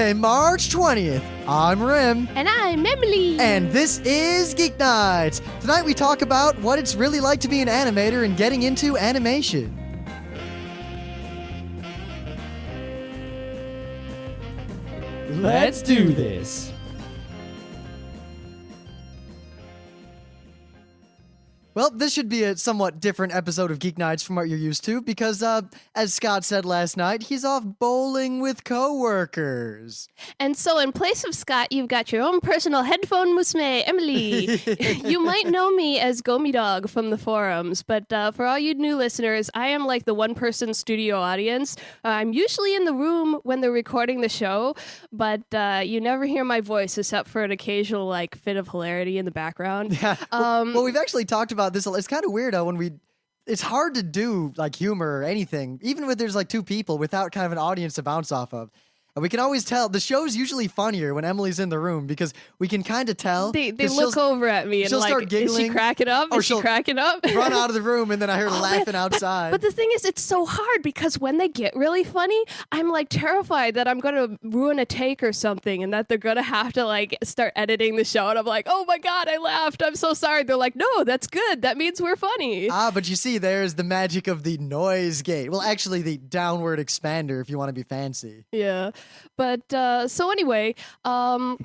Thursday, March 20th. I'm Rim. And I'm Emily. And this is Geeknights. Tonight we talk about what it's really like to be an animator and getting into animation. Let's do this. Well, this should be a somewhat different episode of Geek Nights from what you're used to because, as Scott said last night, he's off bowling with coworkers. And so in place of Scott, you've got your own personal headphone musme, Emily. You might know me as Gomi Dog from the forums, but for all you new listeners, I am like the one-person studio audience. I'm usually in the room when they're recording the show, but you never hear my voice except for an occasional like fit of hilarity in the background. Yeah. Well, we've actually talked about this. It's kind of weird how it's hard to do like humor or anything, even when there's like two people without kind of an audience to bounce off of. And we can always tell the show's usually funnier when Emily's in the room because we can kind of tell. They look over at me and she'll like, start giggling, is she cracking up? or Is she cracking up? Run out of the room and then I hear her laughing outside. But the thing is, it's so hard because when they get really funny, I'm like terrified that I'm going to ruin a take or something and that they're going to have to like start editing the show. And I'm like, oh my God, I laughed. I'm so sorry. They're like, no, that's good. That means we're funny. But you see, there's the magic of the noise gate. Well, actually the downward expander if you want to be fancy. Yeah. But, so anyway, I've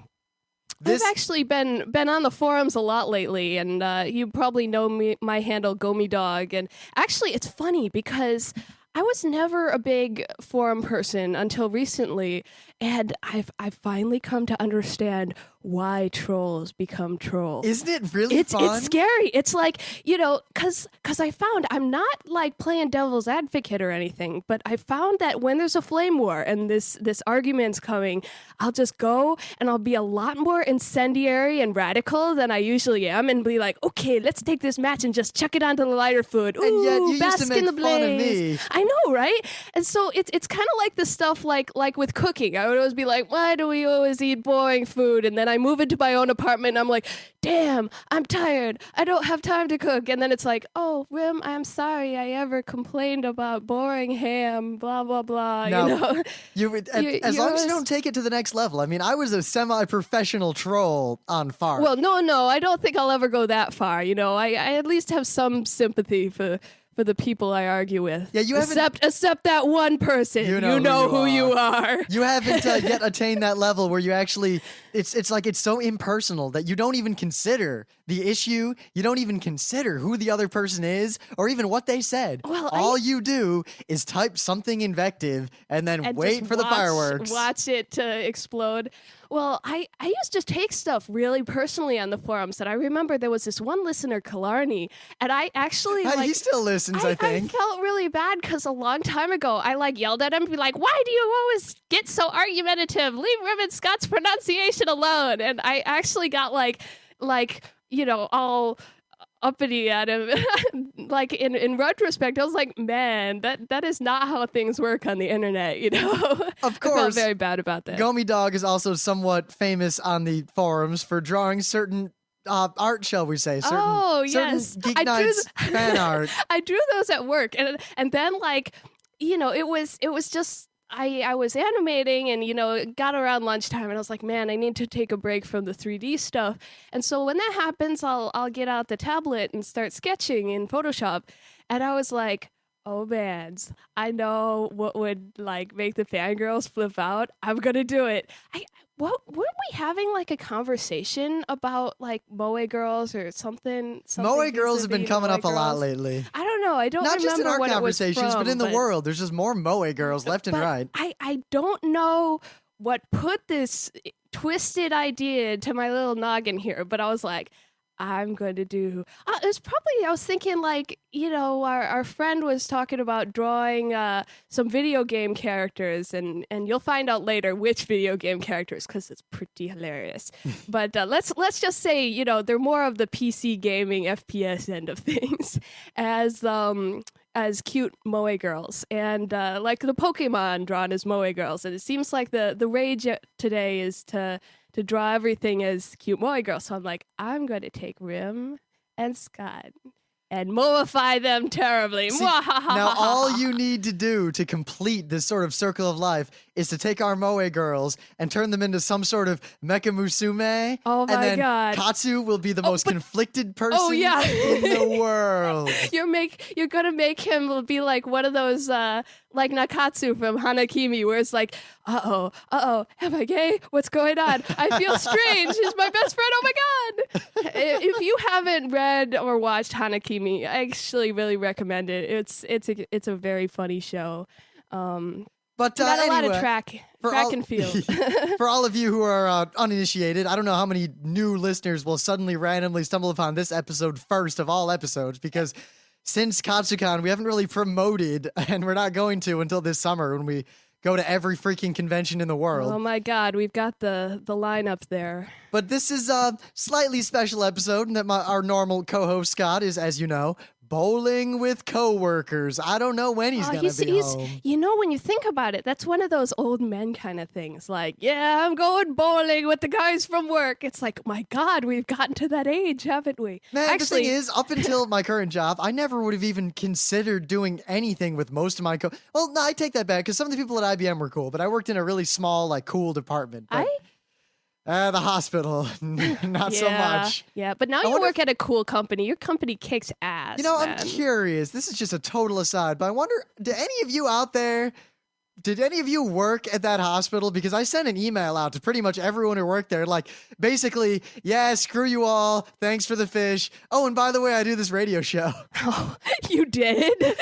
actually been on the forums a lot lately, and you probably know my handle, Gomi Dog. And actually, it's funny because I was never a big forum person until recently, and I've finally come to understand why trolls become trolls. Isn't it really fun? It's scary. It's like, because I found I'm not like playing devil's advocate or anything, but I found that when there's a flame war and this argument's coming, I'll just go and I'll be a lot more incendiary and radical than I usually am and be like, okay, let's take this match and just chuck it onto the lighter fluid. Ooh, and yet you bask used to make in the fun blaze. of me. I know, right? And so it's kind of like the stuff like with cooking. I would always be like, why do we always eat boring food? And then I move into my own apartment and I'm like, damn, I'm tired. I don't have time to cook. And then it's like, oh, Rim, I'm sorry I ever complained about boring ham, blah, blah, blah. No, as long as you don't take it to the next level. I mean, I was a semi-professional troll on Fart. Well, no, I don't think I'll ever go that far. I at least have some sympathy for the people I argue with. Yeah, you haven't... Except that one person. You know who you are. You haven't yet attained that level where you actually... It's like it's so impersonal that you don't even consider the issue. You don't even consider who the other person is or even what they said. Well, all you do is type something invective and then wait for the fireworks. Watch it explode. Well, I used to take stuff really personally on the forums. That I remember there was this one listener, Killarney, and I actually he still listens. I think I felt really bad because a long time ago I yelled at him to be like, "Why do you always get so argumentative? Leave Rim Scott's pronunciation alone." And I actually got all uppity at him. Like in retrospect, I was like, man, that is not how things work on the internet, Of course. I felt very bad about that. Gomi Dog is also somewhat famous on the forums for drawing certain art, shall we say? Certain Geeknights fan art. I drew those at work, and then it was just. I was animating and, it got around lunchtime and I was like, man, I need to take a break from the 3D stuff. And so when that happens, I'll get out the tablet and start sketching in Photoshop. And I was like, oh man, I know what would make the fangirls flip out. I'm going to do it. Weren't we having a conversation about Moe girls or something? Moe girls have been coming up a lot lately. I don't know. I don't remember Not just in our what conversations, but in the world. There's just more Moe girls left and right. I don't know what put this twisted idea to my little noggin here, but I was like, I'm going to do... it was probably, I was thinking our friend was talking about drawing some video game characters, and you'll find out later which video game characters, because it's pretty hilarious. But let's just say, they're more of the PC gaming FPS end of things as cute Moe girls, and like the Pokemon drawn as Moe girls. And it seems like the rage today is to draw everything as cute Moe girls. So I'm like, I'm going to take Rim and Scott and mummify them terribly. See, now, all you need to do to complete this sort of circle of life is to take our Moe girls and turn them into some sort of Mecha Musume. Oh my and then God. Katsu will be the most conflicted person yeah. in the world. You're gonna make him be like one of those like Nakatsu from Hanakimi, where it's like, uh oh, am I gay? What's going on? I feel strange. He's my best friend. Oh my God! If you haven't read or watched Hanakimi, I actually really recommend it. It's a very funny show. But Got a lot of anyway, track and field. For all of you who are uninitiated, I don't know how many new listeners will suddenly randomly stumble upon this episode first of all episodes, because since Katsucon, we haven't really promoted, and we're not going to until this summer when we go to every freaking convention in the world. Oh my God, we've got the lineup there. But this is a slightly special episode, and that our normal co-host Scott is, as you know, bowling with coworkers. I don't know when he's gonna be home. You know, when you think about it, that's one of those old men kind of things. Like, yeah, I'm going bowling with the guys from work. It's like, my God, we've gotten to that age, haven't we? Man, Actually, the thing is, up until my current job, I never would have even considered doing anything with most of my Well, no, I take that back, because some of the people at IBM were cool, but I worked in a really small, like, cool department. But the hospital, not so much. Yeah, but now you work at a cool company. Your company kicks ass. You know, man. I'm curious. This is just a total aside, but I wonder, did any of you work at that hospital? Because I sent an email out to pretty much everyone who worked there, like, basically, yeah, screw you all. Thanks for the fish. Oh, and by the way, I do this radio show. Oh, you did?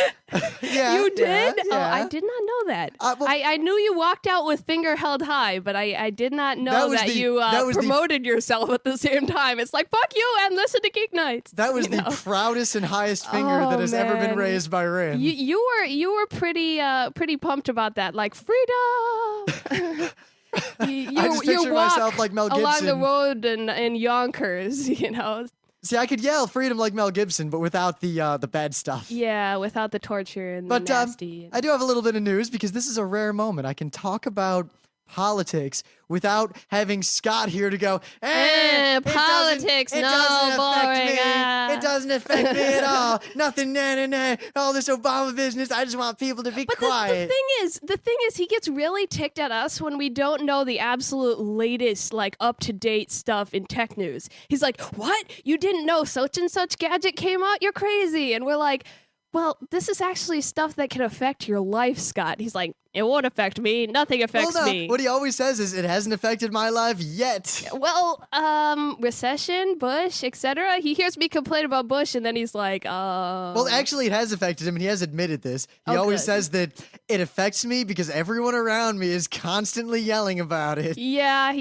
Yeah. You did? Yeah. Oh, I did not know that. Well, I knew you walked out with finger held high, but I did not know that you promoted yourself at the same time. It's like, fuck you and listen to Geeknights. That was the proudest and highest finger that has ever been raised by Rim. You were pretty pumped about that, like freedom. I just picture myself like Mel Gibson along the road in Yonkers, you know. See, I could yell freedom like Mel Gibson, but without the bad stuff. Yeah, without the torture and the nasty. I do have a little bit of news, because this is a rare moment. I can talk about politics without having Scott here to go, politics, it no, doesn't boring. affect me. It doesn't affect me at all. Nothing, all this Obama business. I just want people to be quiet. The thing is, he gets really ticked at us when we don't know the absolute latest, like, up-to-date stuff in tech news. He's like, what? You didn't know such and such gadget came out? You're crazy. And we're like, well, this is actually stuff that can affect your life, Scott. He's like, it won't affect me. Nothing affects me. What he always says is, it hasn't affected my life yet. Well, recession, Bush, etc. He hears me complain about Bush, and then he's like, Well, actually, it has affected him, and he has admitted this. He always says that it affects me because everyone around me is constantly yelling about it. Yeah.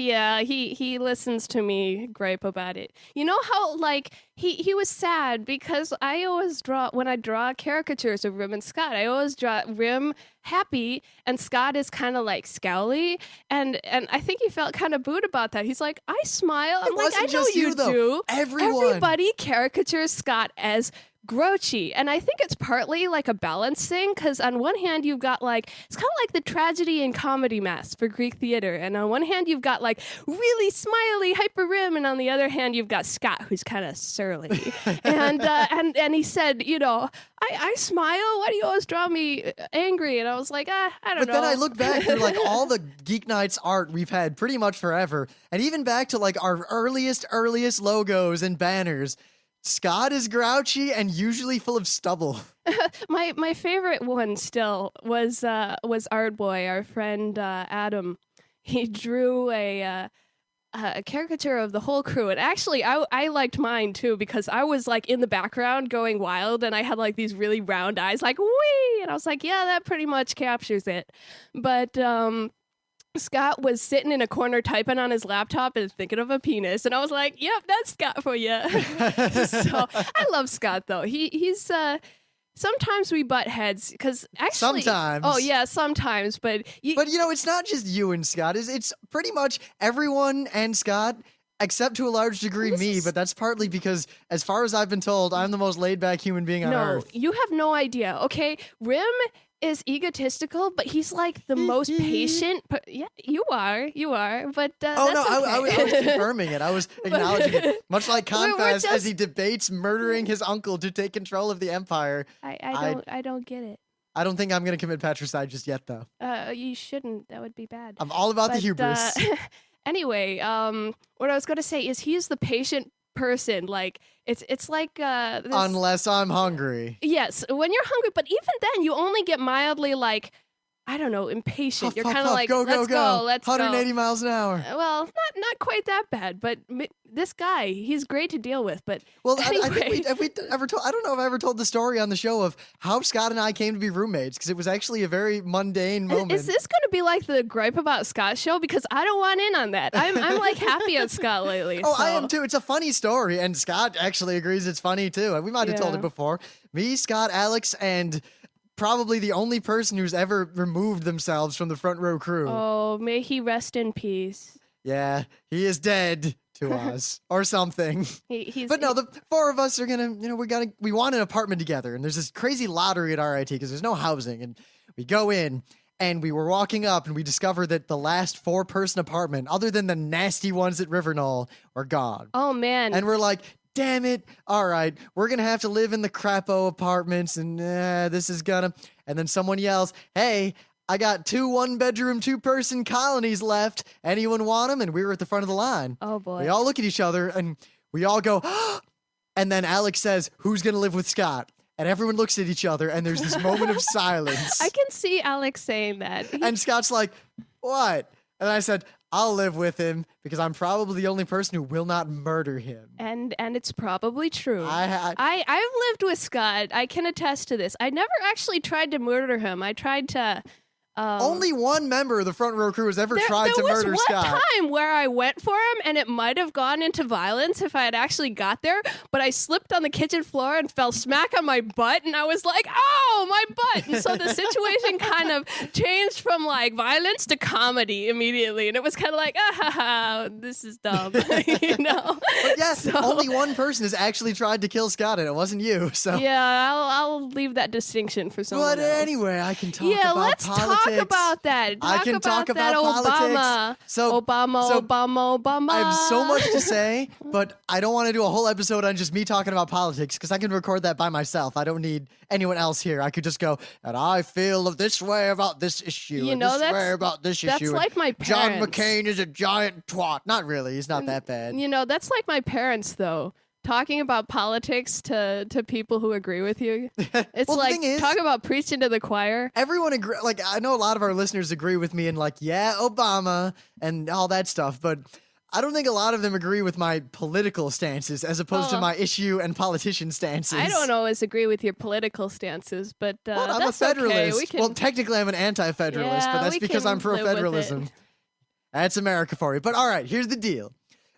He listens to me gripe about it. You know how, like, he was sad because I always when I draw caricatures of Rim and Scott, I always draw Rim happy and Scott is kind of like scowly, and I think he felt kind of booed about that. He's like, I smile. I'm like, I know you do. Everybody caricatures Scott as grouchy, and I think it's partly like a balance thing, because on one hand you've got, like, it's kind of like the tragedy and comedy mask for Greek theater, and on one hand you've got, like, really smiley hyper Rim, and on the other hand you've got Scott, who's kind of surly. and he said, you know, I smile, why do you always draw me angry? And I was like, I don't know. But then I look back through, like, all the Geeknights art we've had pretty much forever, and even back to, like, our earliest logos and banners. Scott is grouchy and usually full of stubble. My favorite one still was Art Boy, our friend Adam. He drew a caricature of the whole crew, and actually I liked mine too, because I was, like, in the background going wild, and I had, like, these really round eyes, like, wee, and I was like, yeah, that pretty much captures it. But Scott was sitting in a corner typing on his laptop and thinking of a penis, and I was like, yep, that's Scott for you. So I love Scott, though. He's sometimes we butt heads, because actually sometimes. Oh yeah, sometimes, but you know, it's not just you and Scott. It's pretty much everyone and Scott, except to a large degree me, but that's partly because, as far as I've been told, I'm the most laid-back human being on Earth. No, you have no idea, okay? Rim is egotistical, but he's like the most patient. Yeah, you are. But Oh that's no, okay. I was confirming it. I was acknowledging it. Much like We're Confaz as he just- debates murdering his uncle to take control of the empire. I don't get it. I don't think I'm gonna commit patricide just yet, though. You shouldn't. That would be bad. I'm all about the But, hubris. Anyway, what I was gonna say is he's the patient person. Like it's like this, Unless I'm hungry. yes, when you're hungry, but even then you only get mildly like I don't know, impatient. Puff, You're puff, kind of puff, like go, let's go. let's 180 go. miles an hour. Well, not quite that bad, but this guy, he's great to deal with. But Well, anyway. I think have we ever told. I don't know if I ever told the story on the show of how Scott and I came to be roommates because it was actually a very mundane moment. Is this going to be like the gripe about Scott show? Because I don't want in on that. I'm like happy on Scott lately. Oh, I so. am too. It's a funny story, and Scott actually agrees it's funny too. We might have told Yeah. it before. Me, Scott, Alex, and probably the only person who's ever removed themselves from the front row crew. Oh, may he rest in peace. Yeah, he is dead to us or something. He's But no, the four of us are gonna, we want an apartment together, and there's this crazy lottery at RIT because there's no housing, and we go in. And we were walking up, and we discovered that the last 4-person apartment, other than the nasty ones at River Knoll, are gone. Oh man. And we're like, damn it. All right, we're going to have to live in the crapo apartments, and this is gonna. And then someone yells, hey, I got 2 one-bedroom, 2-person colonies left. Anyone want them? And we were at the front of the line. Oh boy. We all look at each other, and we all go, and then Alex says, who's going to live with Scott? And everyone looks at each other, and there's this moment of silence. I can see Alex saying that. And Scott's like, what? And I said, I'll live with him because I'm probably the only person who will not murder him. And it's probably true. I I've lived with Scott. I can attest to this. I never actually tried to murder him. I tried to. only one member of the front row crew has ever tried to murder There was Scott. one time where I went for him, and it might have gone into violence if I had actually got there. But I slipped on the kitchen floor and fell smack on my butt, and I was like, "Oh, my butt!" And so the situation kind of changed from like violence to comedy immediately, and it was kind of like, "Ah, ha, ha, this is dumb," you know. But yes, So- only one person has actually tried to kill Scott, and it wasn't you. So, Yeah, I'll leave that distinction for someone but else. anyway, I can talk Yeah, about let's politics. talk about that. I can talk that about Obama. politics. So Obama. I have so much to say, but I don't want to do a whole episode on just me talking about politics because I can record that by myself. I don't need anyone else here. I could just go, and I feel this way about this issue, You and know, this that's- way about this That's issue. like my John parents. McCain is a giant twat. Not really. He's not that bad. You know, that's like my parents, though. Talking about politics to people who agree with you. It's Well, the like thing is- talking about preaching to the choir. Everyone agree. Like, I know a lot of our listeners agree with me and like, yeah, Obama and all that stuff, but I don't think a lot of them agree with my political stances as opposed to Oh. my issue and politician stances. I don't always agree with your political stances, but Well, I'm that's a federalist. okay. We can, Well, technically, I'm an anti-federalist, Yeah, but that's we because can I'm live with pro-federalism. it. That's America for you. But all right, here's the deal: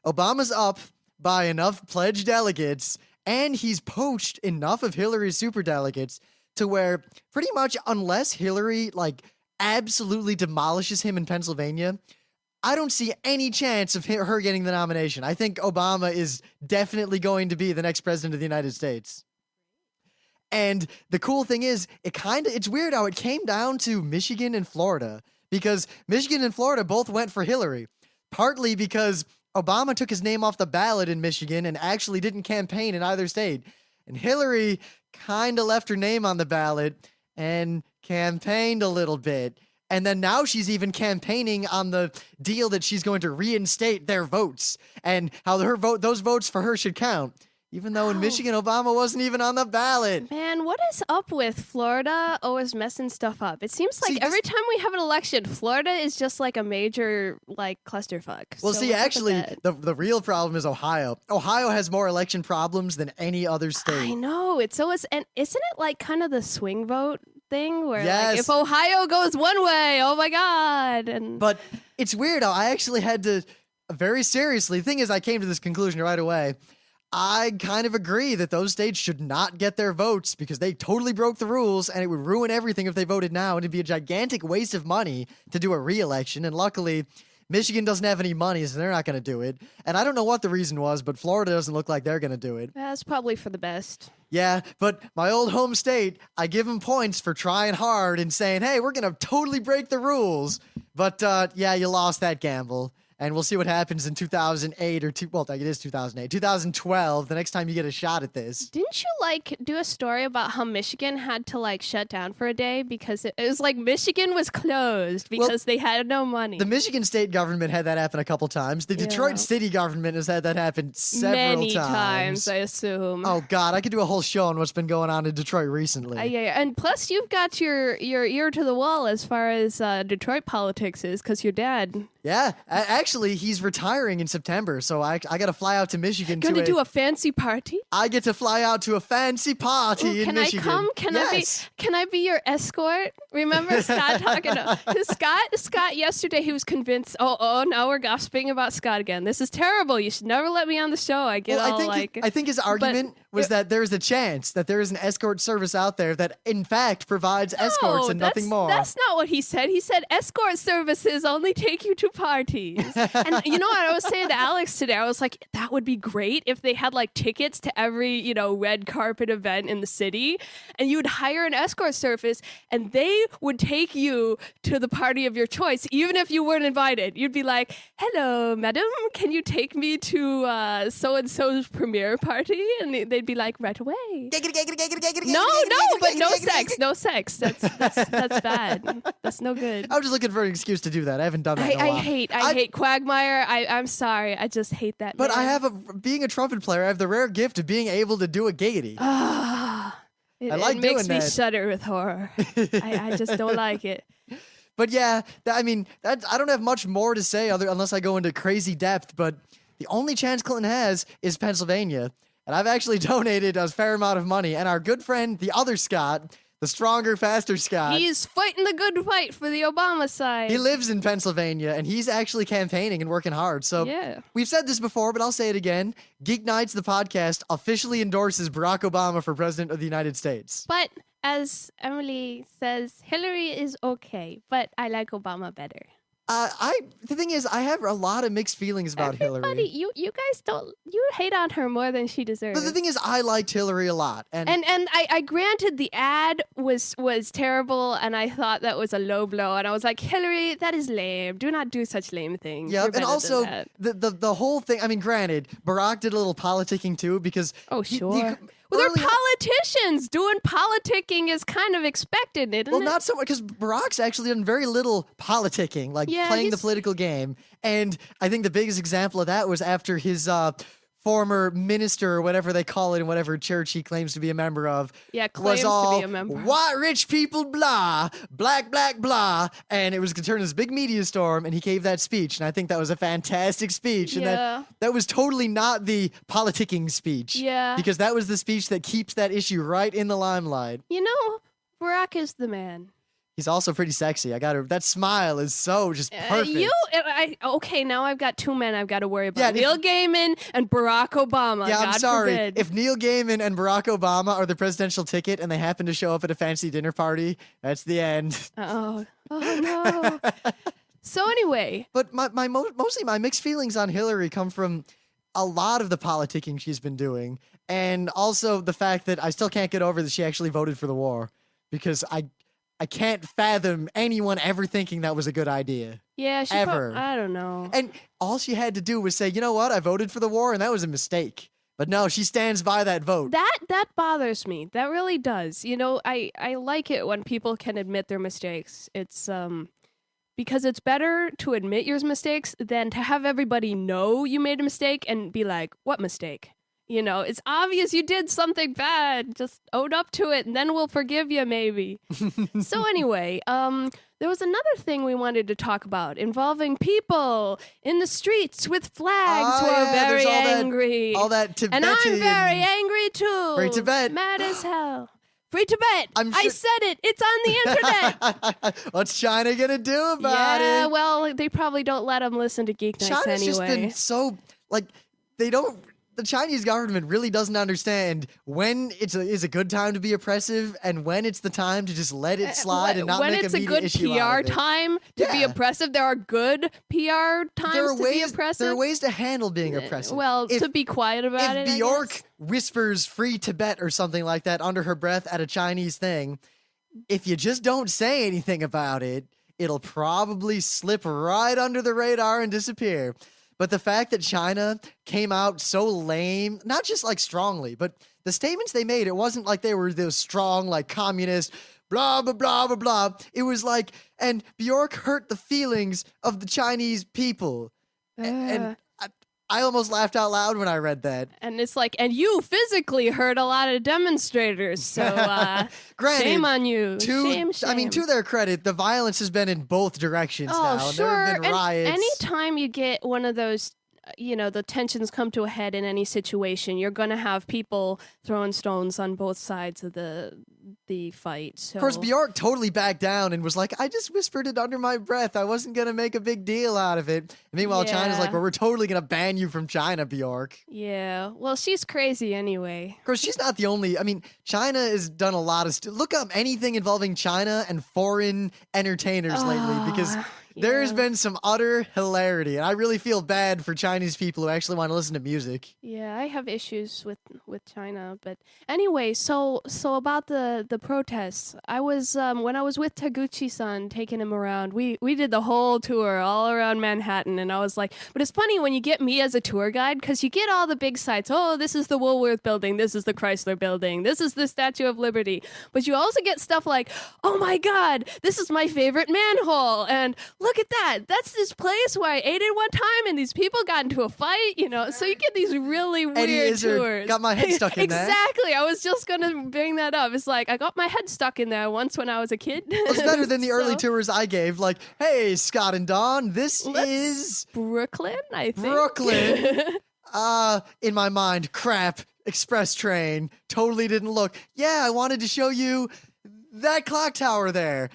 Obama's up by enough pledged delegates, and he's poached enough of Hillary's superdelegates to where pretty much, unless Hillary like absolutely demolishes him in Pennsylvania, I don't see any chance of her getting the nomination. I think Obama is definitely going to be the next president of the United States. And the cool thing is, it's weird how it came down to Michigan and Florida because Michigan and Florida both went for Hillary, partly because Obama took his name off the ballot in Michigan and actually didn't campaign in either state. And Hillary kind of left her name on the ballot and campaigned a little bit. And then now she's even campaigning on the deal that she's going to reinstate their votes and how those votes for her should count. Even though in Wow. Michigan, Obama wasn't even on the ballot. Man, what is up with Florida always messing stuff up? It seems like See, every time we have an election, Florida is just like a major like clusterfuck. Well, So see, what's up with actually, that? the real problem is Ohio. Ohio has more election problems than any other I state. know it's always, and isn't it like kind of the swing vote thing where like Yes. if Ohio goes one way, oh my god, and But it's weird how I actually had to very seriously. The thing is, I came to this conclusion right away. I kind of agree that those states should not get their votes because they totally broke the rules and it would ruin everything if they voted now. And it'd be a gigantic waste of money to do a re-election. And luckily, Michigan doesn't have any money, so they're not going to do it. And I don't know what the reason was, but Florida doesn't look like they're going to do it. that's probably for the best. Yeah, but my old home state, I give them points for trying hard and saying, hey, we're going to totally break the rules. But yeah, you lost that gamble. And we'll see what happens in 2008 or it is 2008, 2012, the next time you get a shot at this. Didn't you do a story about how Michigan had to shut down for a day because it was like Michigan was closed because they had no money? The Michigan state government had that happen a couple times. The Detroit city government has had that happen several Many times, I assume. Oh God, I could do a whole show on what's been going on in Detroit recently. Yeah, and plus you've got your ear to the wall as far as Detroit politics is because your dad. Yeah, actually, he's retiring in September, so I got to fly out to Michigan. Gonna do a fancy party? I get to fly out to a fancy party in Michigan. Can I come? Can I be your escort? Remember Scott talking to Scott yesterday? He was convinced. Oh, now we're gossiping about Scott again. This is terrible. You should never let me on the show. I think his argument was that there's a chance that there is an escort service out there that in fact provides escorts and nothing more. That's not what he said. He said escort services only take you to parties. And you know what I was saying to Alex today? I was like, that would be great if they had tickets to every, red carpet event in the city, and you would hire an escort service and they would take you to the party of your choice, even if you weren't invited. You'd be like, hello, madam, can you take me to so-and-so's premiere party? And they'd be like, right away. No, but no sex. That's bad. That's no good. I was just looking for an excuse to do that. I haven't done that in a while. I hate Quagmire. I'm sorry. I just hate that. But man. being a trumpet player, I have the rare gift of being able to do a gaiety. I like doing that. It makes me that. shudder with horror. I just don't like it. But yeah, I don't have much more to say unless I go into crazy depth. But the only chance Clinton has is Pennsylvania. And I've actually donated a fair amount of money. And our good friend, the other Scott, the stronger, faster Scott. He's fighting the good fight for the Obama side. He lives in Pennsylvania, and he's actually campaigning and working hard. So we've said this before, but I'll say it again. Geeknights, the podcast, officially endorses Barack Obama for president of the United States. But as Emily says, Hillary is okay, but I like Obama better. The thing is, I have a lot of mixed feelings about Hillary. You guys you hate on her more than she deserves. But the thing is, I liked Hillary a lot, and I granted the ad was terrible, and I thought that was a low blow, and I was like, Hillary, that is lame. Do not do such lame things. Yeah, You're and also better than that. the whole thing. I mean, granted, Barack did a little politicking too because sure. Well, they're politicians. Doing politicking is kind of expected, isn't it? Well, not so much, because Barack's actually done very little politicking, playing the political game. And I think the biggest example of that was after his former minister, or whatever they call it in whatever church he claims to be a member of, claims was all to be a member. White rich people, blah, black, blah. And it was going to turn this big media storm, and he gave that speech. And I think that was a fantastic speech. And that was totally not the politicking speech. Yeah. Because that was the speech that keeps that issue right in the limelight. Barack is the man. He's also pretty sexy. That smile is so just perfect. Okay, now I've got two men I've got to worry about. Neil Gaiman and Barack Obama. Yeah, I'm sorry. Forbid. If Neil Gaiman and Barack Obama are the presidential ticket and they happen to show up at a fancy dinner party, that's the end. Oh no. So anyway. But mostly my mixed feelings on Hillary come from a lot of the politicking she's been doing, and also the fact that I still can't get over that she actually voted for the war, because I can't fathom anyone ever thinking that was a good idea. Yeah, ever. I don't know. And all she had to do was say, you know what, I voted for the war, and that was a mistake. But no, she stands by that vote. That bothers me. That really does. I like it when people can admit their mistakes. It's because it's better to admit your mistakes than to have everybody know you made a mistake and be like, what mistake? It's obvious you did something bad. Just own up to it, and then we'll forgive you, maybe. So anyway, there was another thing we wanted to talk about involving people in the streets with flags who are very angry. All that Tibetan. And I'm very angry, too. Free Tibet. Mad as hell. Free Tibet. I said it. It's on the internet. What's China going to do about it? Yeah, well, they probably don't let them listen to Geeknights China's anyway. just been so, they don't... the Chinese government really doesn't understand when is a good time to be oppressive and when it's the time to just let it slide and not when make it's a a media good issue PR out of it. time to be Yeah. oppressive. There are good PR times to be oppressive. There are ways to handle being oppressive. Well, If- to be quiet about it. If I Bjork guess. whispers "Free Tibet" or something like that under her breath at a Chinese thing, if you just don't say anything about it, it'll probably slip right under the radar and disappear. But the fact that China came out so lame, not just like strongly, but the statements they made, it wasn't like they were those strong, like communist, blah, blah, blah, blah, blah. It was like, and Bjork hurt the feelings of the Chinese people. And I almost laughed out loud when I read that. And it's like, and you physically hurt a lot of demonstrators, so Granted, shame on you. Shame. I mean, to their credit, the violence has been in both directions Oh, now. sure. There have been And riots. anytime you get one of those, the tensions come to a head in any situation, you're going to have people throwing stones on both sides of the fight. So. Of course, Bjork totally backed down and was like, I just whispered it under my breath. I wasn't going to make a big deal out of it. And meanwhile, China's like, Yeah. well, we're totally going to ban you from China, Bjork. Yeah, well, she's crazy anyway. Of course, she's not the only. I mean, China has done a lot of. Look up anything involving China and foreign entertainers lately because there's yeah. been some utter hilarity. And I really feel bad for Chinese people who actually want to listen to music. Yeah, I have issues with China, but anyway, so about the protests, I was when I was with Taguchi-san taking him around, we did the whole tour all around Manhattan, and I was like, but it's funny when you get me as a tour guide because you get all the big sites. Oh, this is the Woolworth Building, this is the Chrysler Building, this is the Statue of Liberty, but you also get stuff like, oh my God, this is my favorite manhole, and look at that, that's this place where I ate it one time, and these people got into a fight, So you get these really weird Eddie Izzard tours. got my head stuck in there. Exactly. I was just gonna bring that up. It's like I got my head stuck in there once when I was a kid. It's better than the early So, tours I gave. Like, hey, Scott and Dawn, this is Brooklyn, I think. Brooklyn. In my mind, crap, express train. Totally didn't look. Yeah, I wanted to show you that clock tower there.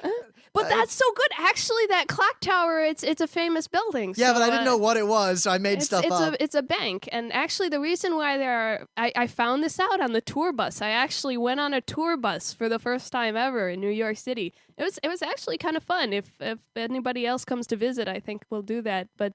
But that's so good. Actually, that clock tower, it's a famous building. Yeah, so, but I didn't know what it was, so I made stuff up. It's a bank. And actually, the reason why I found this out on the tour bus. I actually went on a tour bus for the first time ever in New York City. It was actually kind of fun. If anybody else comes to visit, I think we'll do that. But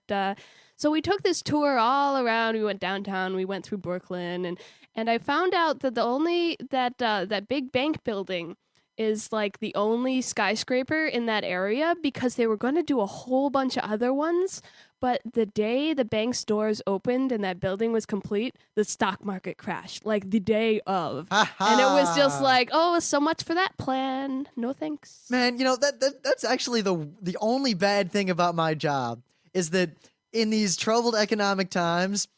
so we took this tour all around. We went downtown. We went through Brooklyn, and I found out that the only that big bank building is like the only skyscraper in that area because they were going to do a whole bunch of other ones. But the day the bank's doors opened and that building was complete, the stock market crashed, like the day of. And it was just like, oh, so much for that plan. No thanks. Man, that's actually the only bad thing about my job is that in these troubled economic times,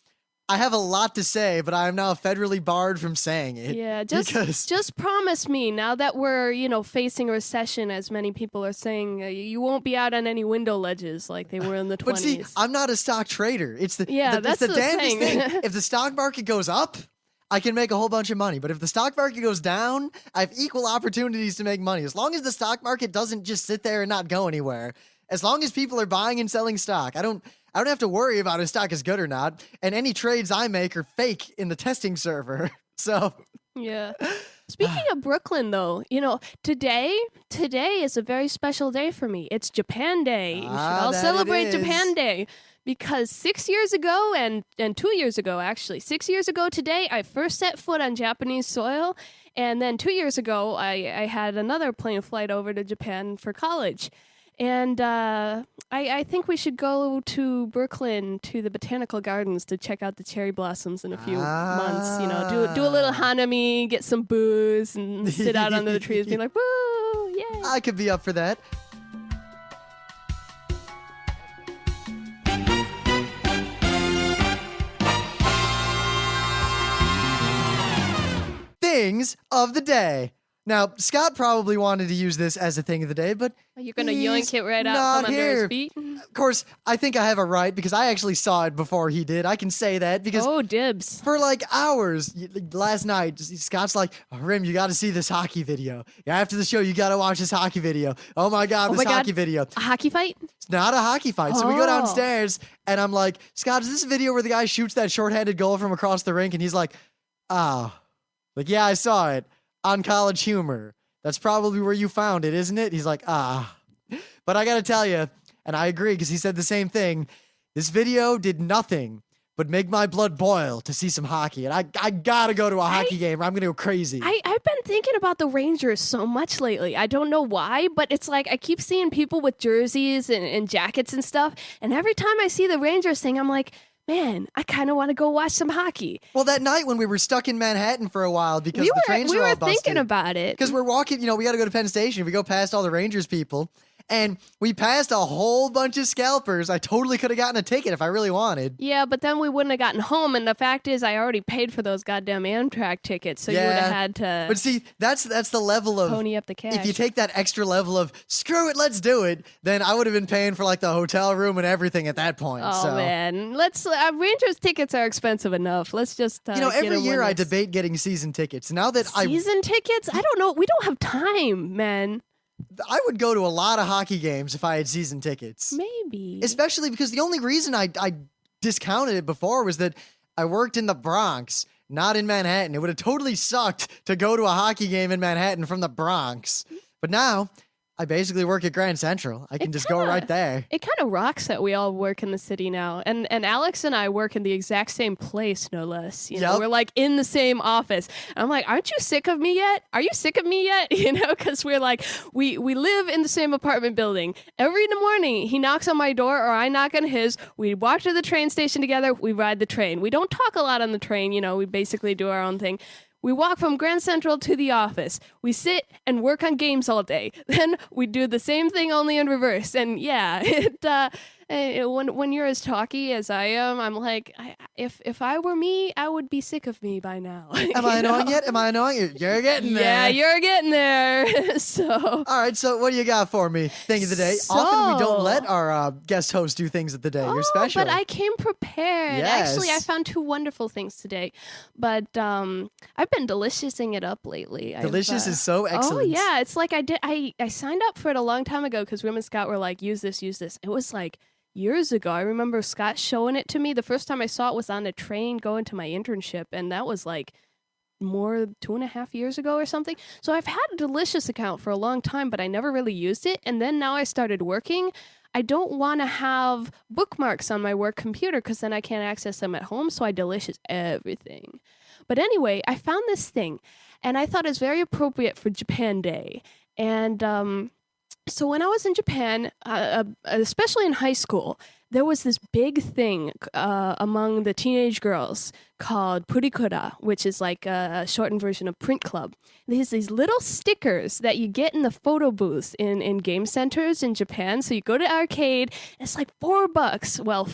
I have a lot to say, but I am now federally barred from saying it. Yeah, just promise me now that we're, facing a recession, as many people are saying, you won't be out on any window ledges like they were in the 20s. But see, I'm not a stock trader. It's the that's the the damnedest thing. thing. If the stock market goes up, I can make a whole bunch of money. But if the stock market goes down, I have equal opportunities to make money. As long as the stock market doesn't just sit there and not go anywhere, as long as people are buying and selling stock, I don't have to worry about if stock is good or not. And any trades I make are fake in the testing server. So yeah. Speaking of Brooklyn, though, today is a very special day for me. It's Japan Day. You should all that celebrate it is. Japan Day. Because 6 years ago and 2 years ago, actually, 6 years ago today, I first set foot on Japanese soil. And then 2 years ago, I had another plane flight over to Japan for college. And I think we should go to Brooklyn to the botanical gardens to check out the cherry blossoms in a few months. Do a little hanami, get some booze, and sit out under the trees, be like, woo, yay. I could be up for that. Things of the day. Now, Scott probably wanted to use this as a thing of the day, but You're gonna he's yoink it right out not from under here. his feet. Of course, I think I have a right because I actually saw it before he did. I can say that because Oh, dibs. for like hours last night, Scott's like, oh, Rim, you got to see this hockey video. After the show, you got to watch this hockey video. Oh my God, this hockey video. A hockey fight? It's not a hockey fight. So we go Oh. downstairs and I'm like, Scott, is this a video where the guy shoots that shorthanded goal from across the rink? And he's like, oh, like, yeah, I saw it on College Humor. That's probably where you found it, isn't it? He's like, ah. But I got to tell you, and I agree because he said the same thing. This video did nothing but make my blood boil to see some hockey. And I got to go to a hockey game or I'm going to go crazy. I've been thinking about the Rangers so much lately. I don't know why, but it's like I keep seeing people with jerseys and jackets and stuff. And every time I see the Rangers thing, I'm like, man, I kind of want to go watch some hockey. Well, that night when we were stuck in Manhattan for a while because the trains we were all were busted. thinking about it. Because we're walking, we got to go to Penn Station. We go past all the Rangers people. And we passed a whole bunch of scalpers. I totally could have gotten a ticket if I really wanted. Yeah, but then we wouldn't have gotten home. And the fact is, I already paid for those goddamn Amtrak tickets. So you would have had to But see, that's the level of pony up the cash. if you take that extra level of screw it, let's do it, then I would have been paying for like the hotel room and everything at that point. Oh so. man, let's Rangers tickets are expensive enough. Let's just Every year I debate getting season tickets. Now that season tickets. I don't know. We don't have time, man. I would go to a lot of hockey games if I had season tickets. Maybe. Especially because the only reason I discounted it before was that I worked in the Bronx, not in Manhattan. It would have totally sucked to go to a hockey game in Manhattan from the Bronx. But now I basically work at Grand Central. I can just go right there. It kind of rocks that we all work in the city now. And Alex and I work in the exact same place, no less. You know, Yep. we're like in the same office. And I'm like, aren't you sick of me yet? Are you sick of me yet? Because we're like, we live in the same apartment building. Every morning, he knocks on my door or I knock on his. We walk to the train station together. We ride the train. We don't talk a lot on the train. We basically do our own thing. We walk from Grand Central to the office. We sit and work on games all day. Then we do the same thing only in reverse. And yeah, when you're as talky as I am, I'm like, if I were me, I would be sick of me by now. Am I annoying yet? Am I annoying you? You're getting there. Yeah, you're getting there. So. All right, so what do you got for me? Thing of the day. Often we don't let our guest host do things of the day. You're special. But I came prepared. Yes. Actually, I found two wonderful things today. But I've been deliciousing it up lately. Delicious is so excellent. Oh yeah, it's like I signed up for it a long time ago because Rim and Scott were like, use this. It was like years ago. I remember Scott showing it to me. The first time I saw it was on a train going to my internship, and that was like more 2.5 years ago or something. So I've had a Delicious account for a long time, but I never really used it. And then now I started working. I don't want to have bookmarks on my work computer because then I can't access them at home. So I Delicious everything. But anyway, I found this thing, and I thought it was very appropriate for Japan Day. And so when I was in Japan, especially in high school, there was this big thing among the teenage girls called purikura, which is like a shortened version of print club. There's these little stickers that you get in the photo booths in game centers in Japan. So you go to arcade, and it's like $4. Well,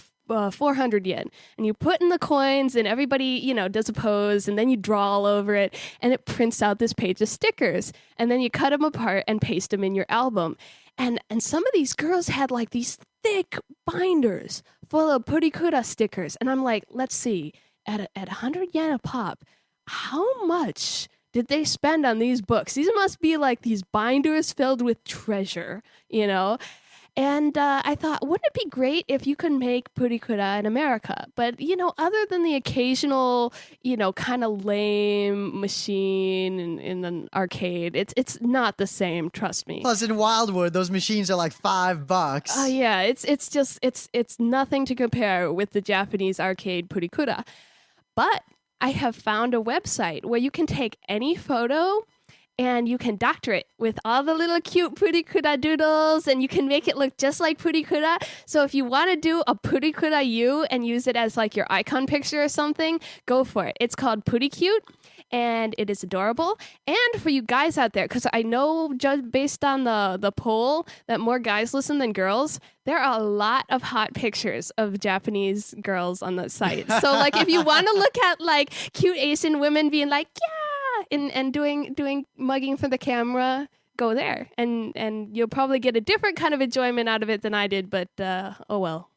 400 yen, and you put in the coins, and everybody does a pose, and then you draw all over it, and it prints out this page of stickers, and then you cut them apart and paste them in your album. And some of these girls had like these thick binders full of purikura stickers, and I'm like, let's see, at 100 yen a pop, how much did they spend on these books? These must be like these binders filled with treasure, And I thought, wouldn't it be great if you could make purikura in America? But, other than the occasional, kind of lame machine in an arcade, it's not the same, trust me. Plus, in Wildwood, those machines are like $5. Oh, yeah, it's nothing to compare with the Japanese arcade purikura. But I have found a website where you can take any photo and you can doctor it with all the little cute purikura doodles, and you can make it look just like purikura. So if you want to do a purikura you and use it as like your icon picture or something, go for it. It's called Puricute, and it is adorable. And for you guys out there, because I know just based on the poll that more guys listen than girls, there are a lot of hot pictures of Japanese girls on the site. So like if you want to look at like cute Asian women being like, yeah, and doing mugging for the camera, go there, and you'll probably get a different kind of enjoyment out of it than I did. But oh well.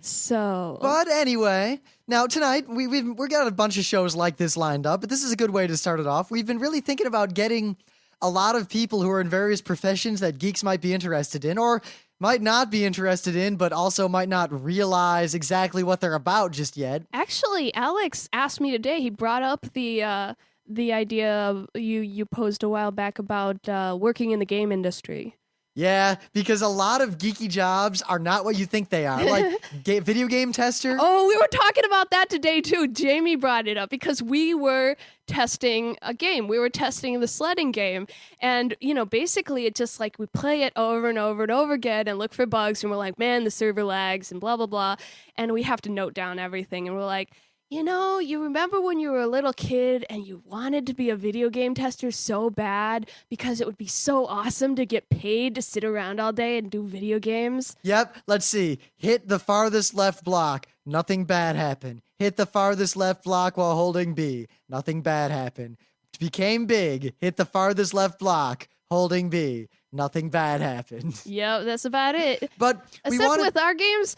So. But anyway, now tonight we've got a bunch of shows like this lined up, but this is a good way to start it off. We've been really thinking about getting a lot of people who are in various professions that geeks might be interested in, or might not be interested in, but also might not realize exactly what they're about just yet. Actually, Alex asked me today. He brought up the idea of you posed a while back about working in the game industry. Yeah, because a lot of geeky jobs are not what you think they are. Like video game tester. Oh, we were talking about that today too. Jamie brought it up because we were testing a game. We were testing the sledding game. And, basically it's just like we play it over and over and over again and look for bugs. And we're like, man, the server lags and blah, blah, blah. And we have to note down everything. And we're like, you remember when you were a little kid and you wanted to be a video game tester so bad because it would be so awesome to get paid to sit around all day and do video games? Yep, let's see. Hit the farthest left block. Nothing bad happened. Hit the farthest left block while holding B. Nothing bad happened. Became big. Hit the farthest left block holding B. Nothing bad happened. Yep, that's about it. But except with our games,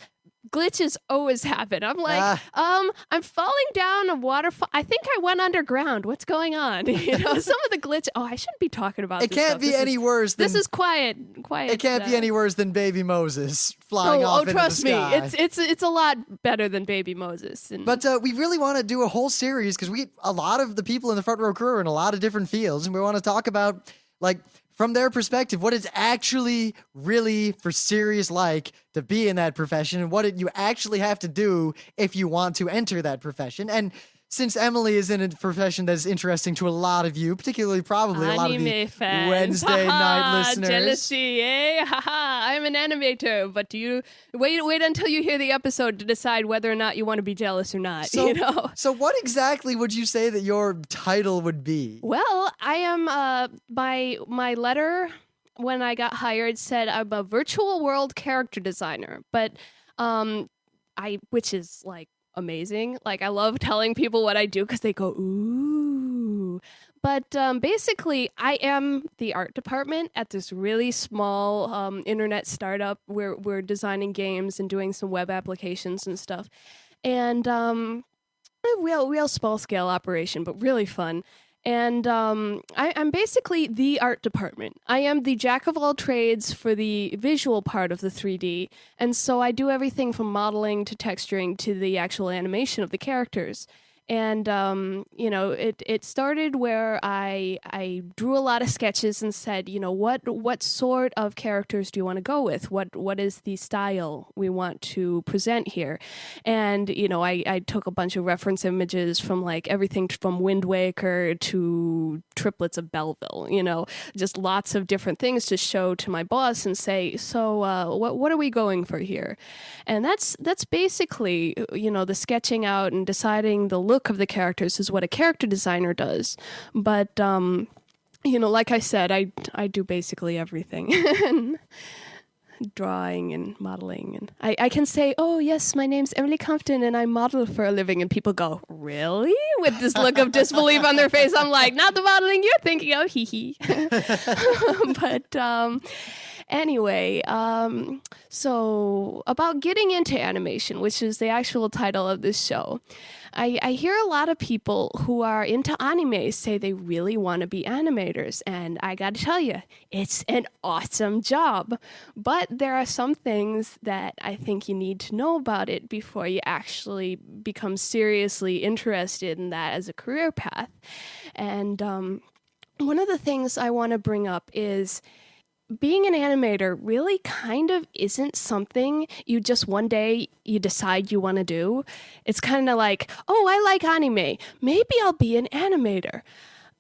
glitches always happen. I'm like, I'm falling down a waterfall. I think I went underground. What's going on? Some of the glitch. Oh, I shouldn't be talking about it. This Can't be any worse than. This is quiet. It can't be any worse than Baby Moses flying off into the trust me, sky. it's a lot better than Baby Moses. But we really want to do a whole series because a lot of the people in the front row crew are in a lot of different fields, and we want to talk about from their perspective, what it's actually really for serious like to be in that profession and what you actually have to do if you want to enter that profession. And since Emily is in a profession that's interesting to a lot of you, particularly probably a lot of the fans. Wednesday night listeners. Jealousy, eh? I'm an animator, but do you wait until you hear the episode to decide whether or not you want to be jealous or not. So what exactly would you say that your title would be? Well, I am my letter when I got hired said I'm a virtual world character designer, but which is like amazing. Like, I love telling people what I do because they go, ooh. But basically, I am the art department at this really small internet startup where we're designing games and doing some web applications and stuff. And real small scale operation, but really fun. And I'm basically the art department. I am the jack of all trades for the visual part of the 3D. And so I do everything from modeling to texturing to the actual animation of the characters. And, it started where I drew a lot of sketches and said, what sort of characters do you want to go with? What is the style we want to present here? And, I took a bunch of reference images from like everything from Wind Waker to Triplets of Belleville, just lots of different things to show to my boss and say, so what are we going for here? And that's basically, the sketching out and deciding the look of the characters is what a character designer does. But like I said, I do basically everything. Drawing and modeling, and I can say, oh yes, my name's Emily Compton and I model for a living, and people go, really? With this look of disbelief on their face. I'm like, not the modeling you're thinking of, hee hee. But anyway, so about getting into animation, which is the actual title of this show, I hear a lot of people who are into anime say they really want to be animators, and I gotta tell you, it's an awesome job. But there are some things that I think you need to know about it before you actually become seriously interested in that as a career path. And one of the things I want to bring up is being an animator really kind of isn't something you just one day you decide you want to do. It's kind of like, oh, I like anime. Maybe I'll be an animator.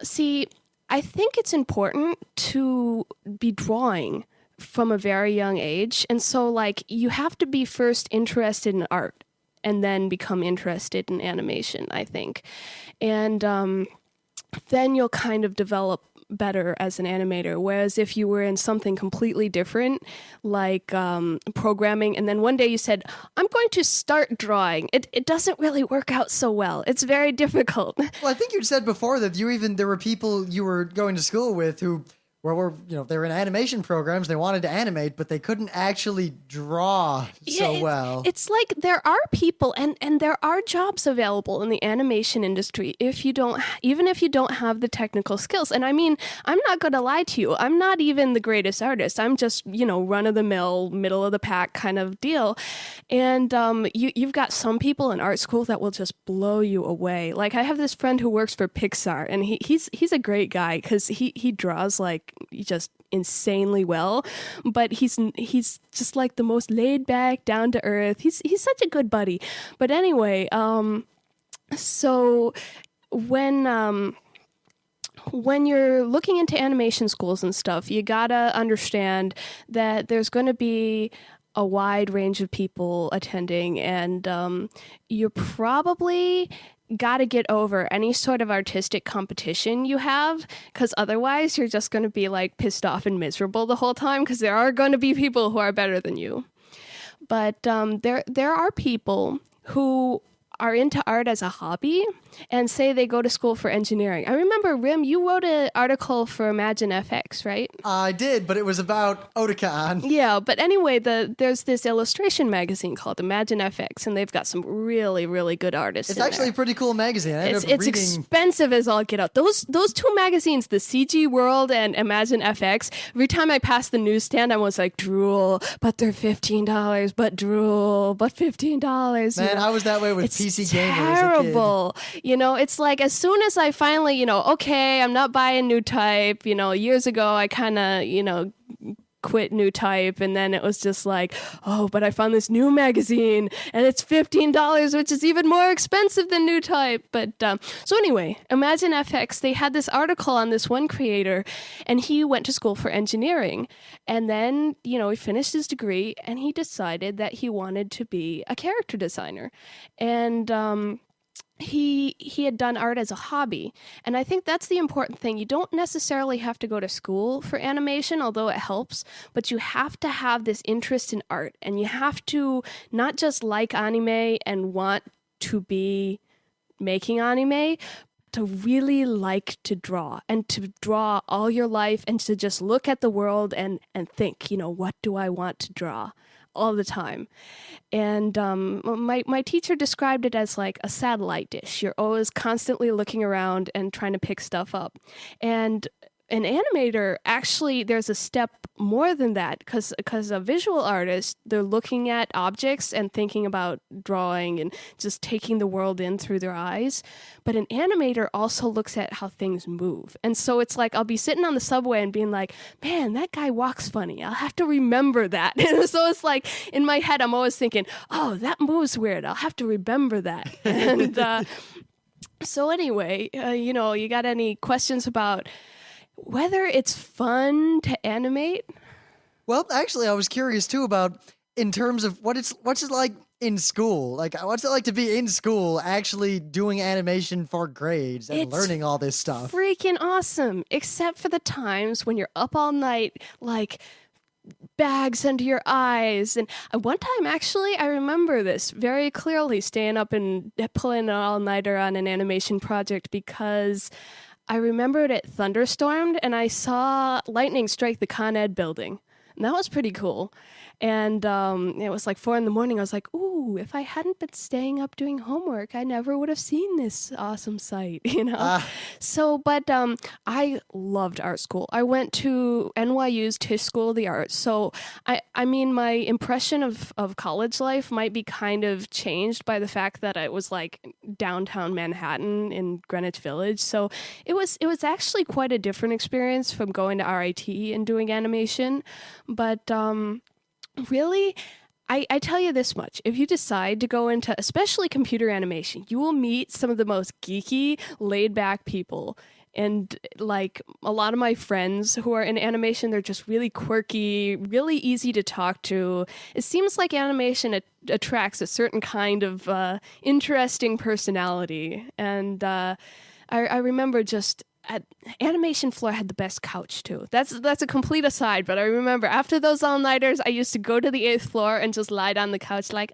See, I think it's important to be drawing from a very young age. And so, like, you have to be first interested in art and then become interested in animation, I think. And then you'll kind of develop better as an animator. Whereas if you were in something completely different, like programming, and then one day you said, I'm going to start drawing, it doesn't really work out so well. It's very difficult. Well, I think you said before that there were people you were going to school with who were they were in animation programs, they wanted to animate, but they couldn't actually draw so well. It's like there are people and there are jobs available in the animation industry even if you don't have the technical skills. And I mean, I'm not going to lie to you. I'm not even the greatest artist. I'm just, run of the mill, middle of the pack kind of deal. And you've got some people in art school that will just blow you away. Like I have this friend who works for Pixar, and he's a great guy because he draws like just insanely well, but he's just like the most laid back, down to earth. He's such a good buddy. But anyway, so when you're looking into animation schools and stuff, you gotta understand that there's going to be a wide range of people attending, and you're probably got to get over any sort of artistic competition you have, because otherwise you're just going to be like pissed off and miserable the whole time, because there are going to be people who are better than you. But there are people who are into art as a hobby and say they go to school for engineering. I remember, Rim, you wrote an article for Imagine FX, right? I did, but it was about Otakon. Yeah, but anyway, there's this illustration magazine called Imagine FX, and they've got some really, really good artists. It's actually a pretty cool magazine. It's expensive as all get out. Those two magazines, the CG World and Imagine FX, every time I passed the newsstand, I was like, drool, but they're $15, but drool, but $15. Man, I was that way with PC Gamer terrible. It's like as soon as I finally, okay, I'm not buying New Type. Years ago, I kind of, quit New Type, and then it was just like, oh, but I found this new magazine, and it's $15, which is even more expensive than New Type. But so anyway, Imagine FX, they had this article on this one creator, and he went to school for engineering, and then he finished his degree, and he decided that he wanted to be a character designer, and he had done art as a hobby. And I think that's the important thing. You don't necessarily have to go to school for animation, although it helps, but you have to have this interest in art, and you have to not just like anime and want to be making anime, to really like to draw, and to draw all your life, and to just look at the world and think, what do I want to draw? All the time. And my teacher described it as like a satellite dish. You're always constantly looking around and trying to pick stuff up. And an animator, actually, there's a step more than that, because a visual artist, they're looking at objects and thinking about drawing and just taking the world in through their eyes. But an animator also looks at how things move. And so it's like I'll be sitting on the subway and being like, man, that guy walks funny. I'll have to remember that. And so it's like in my head, I'm always thinking, oh, that moves weird. I'll have to remember that. And so anyway, you got any questions about whether it's fun to animate? Well, actually, I was curious too about in terms of what's it like in school. Like, what's it like to be in school actually doing animation for grades and learning all this stuff? Freaking awesome, except for the times when you're up all night, like bags under your eyes. And one time, actually, I remember this very clearly, staying up and pulling an all-nighter on an animation project, because I remembered it thunderstormed and I saw lightning strike the Con Ed building. And that was pretty cool. And it was like 4 a.m. I was like, ooh, if I hadn't been staying up doing homework, I never would have seen this awesome sight, So, but I loved art school. I went to NYU's Tisch School of the Arts. So, I mean, my impression of college life might be kind of changed by the fact that it was like downtown Manhattan in Greenwich Village. So it was actually quite a different experience from going to RIT and doing animation. But really, I tell you this much. If you decide to go into especially computer animation, you will meet some of the most geeky, laid-back people. And like a lot of my friends who are in animation, they're just really quirky, really easy to talk to. It seems like animation attracts a certain kind of interesting personality. And I remember just animation floor had the best couch too. That's a complete aside, but I remember after those all-nighters, I used to go to the 8th floor and just lie down the couch like,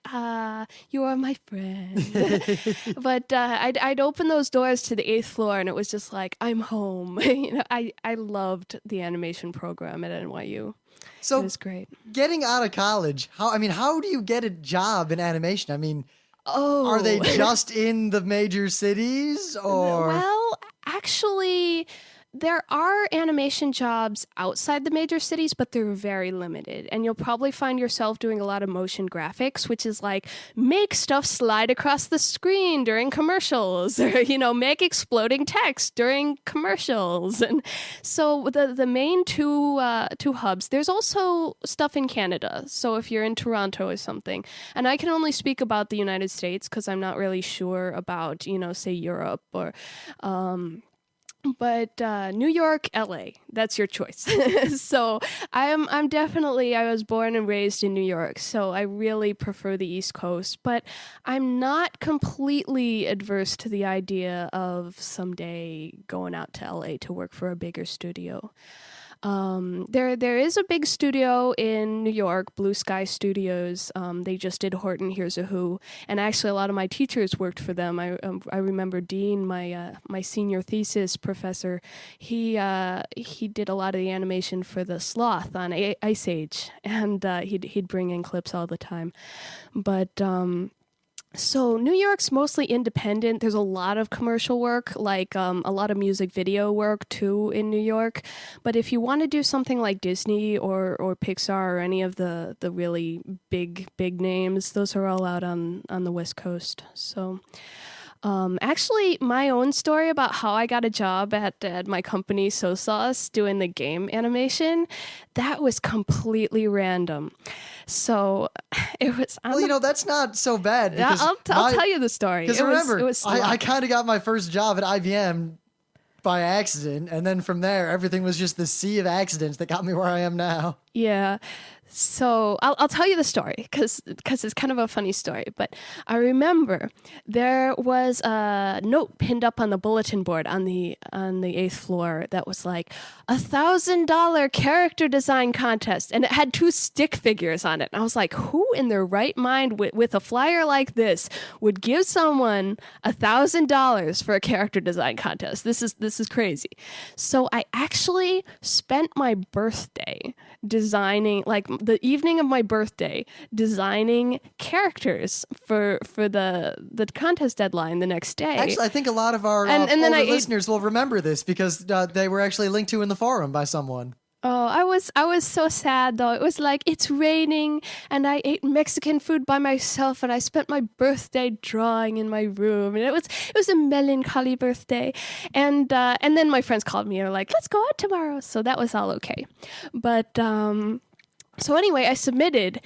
you are my friend. But I'd open those doors to the 8th floor, and it was just like, I'm home. I loved the animation program at NYU. So it was great. Getting out of college, how do you get a job in animation? I mean, are they Oh. just in the major cities, or? Well, actually, there are animation jobs outside the major cities, but they're very limited. And you'll probably find yourself doing a lot of motion graphics, which is like make stuff slide across the screen during commercials, or, make exploding text during commercials. And so the main two hubs, there's also stuff in Canada. So if you're in Toronto or something, and I can only speak about the United States because I'm not really sure about, say Europe or, but New York, LA, that's your choice. So I was born and raised in New York, so I really prefer the East Coast, but I'm not completely adverse to the idea of someday going out to LA to work for a bigger studio. There is a big studio in New York, Blue Sky Studios. They just did Horton Hears a Who, and actually a lot of my teachers worked for them. I remember Dean, my senior thesis professor. He did a lot of the animation for the Sloth on Ice Age, and he'd bring in clips all the time, but. So New York's mostly independent. There's a lot of commercial work, like a lot of music video work too in New York. But if you want to do something like Disney or Pixar or any of the really big names, those are all out on the West Coast. So actually, my own story about how I got a job at my company, So Sauce, doing the game animation, that was completely random. So it was. That's not so bad. Because I'll tell you the story. Because remember, it was I kind of got my first job at IBM by accident, and then from there, everything was just the sea of accidents that got me where I am now. Yeah. So I'll tell you the story because it's kind of a funny story. But I remember there was a note pinned up on the bulletin board on the 8th floor that was like $1,000 character design contest, and it had 2 stick figures on it. And I was like, who in their right mind with a flyer like this would give someone $1,000 for a character design contest? This is crazy. So I actually spent my birthday designing, like the evening of my birthday, designing characters for the contest deadline the next day. Actually, I think a lot of our listeners will remember this because they were actually linked to in the forum by someone. Oh, I was so sad though. It was like it's raining and I ate Mexican food by myself and I spent my birthday drawing in my room, and it was a melancholy birthday. And then my friends called me and were like, "Let's go out tomorrow." So that was all okay. But so anyway, I submitted.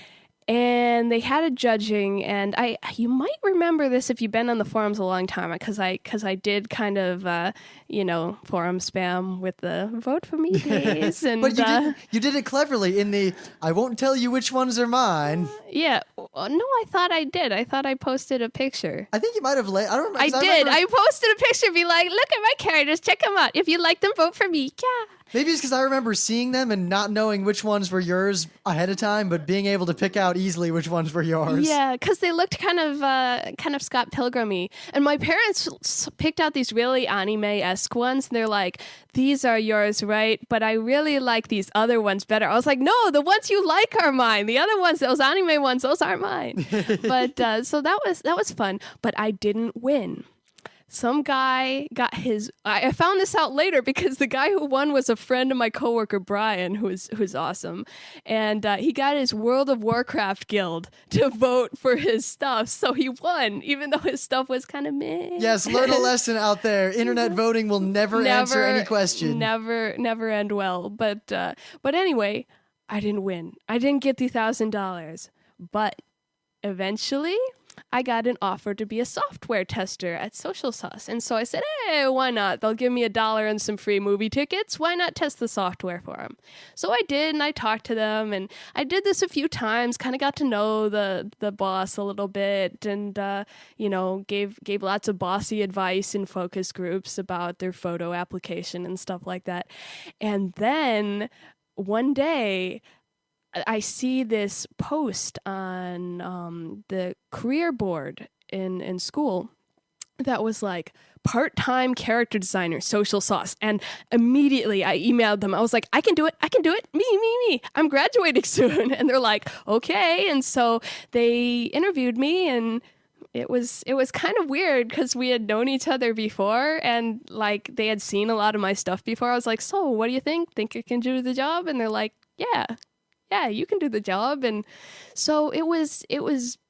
And they had a judging, and you might remember this if you've been on the forums a long time, because I did kind of forum spam with the vote for me days, and but you did it cleverly in the I won't tell you which ones are mine. Yeah, no, I thought I did. I thought I posted a picture. I think you might have. I don't remember. I did. I posted a picture, be like, look at my characters, check them out. If you like them, vote for me. Yeah. Maybe it's because I remember seeing them and not knowing which ones were yours ahead of time, but being able to pick out easily which ones were yours. Yeah, because they looked kind of Scott Pilgrim-y. And my parents picked out these really anime-esque ones, and they're like, these are yours, right? But I really like these other ones better. I was like, no, the ones you like are mine. The other ones, those anime ones, those aren't mine. But so that was fun. But I didn't win. Some guy got his. I found this out later because the guy who won was a friend of my coworker Brian, who's awesome, and he got his World of Warcraft guild to vote for his stuff, so he won, even though his stuff was kind of meh. Yes, learn a lesson out there. Internet voting will never answer any question. Never end well. But anyway, I didn't win. I didn't get the $1,000, but eventually I got an offer to be a software tester at Social Sauce. And so I said, hey, why not? They'll give me $1 and some free movie tickets. Why not test the software for them? So I did, and I talked to them, and I did this a few times, kind of got to know the boss a little bit, and, gave lots of bossy advice in focus groups about their photo application and stuff like that. And then one day, I see this post on the career board in school that was like, part-time character designer, Social Sauce. And immediately I emailed them. I was like, I can do it. Me. I'm graduating soon. And they're like, okay. And so they interviewed me, and it was kind of weird because we had known each other before, and like they had seen a lot of my stuff before. I was like, so what do you think? Think I can do the job? And they're like, yeah, you can do the job. And so it was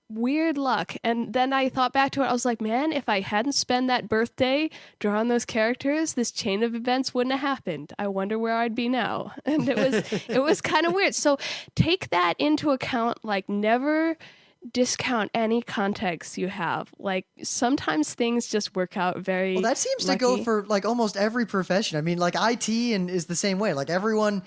weird luck. And then I thought back to it. I was like, man, if I hadn't spent that birthday drawing those characters, this chain of events wouldn't have happened. I wonder where I'd be now. And it was kind of weird. So take that into account. Like, never discount any context you have. Like, sometimes things just work out very well. That seems lucky. to go for like almost every profession. I mean, like IT and is the same way. Like everyone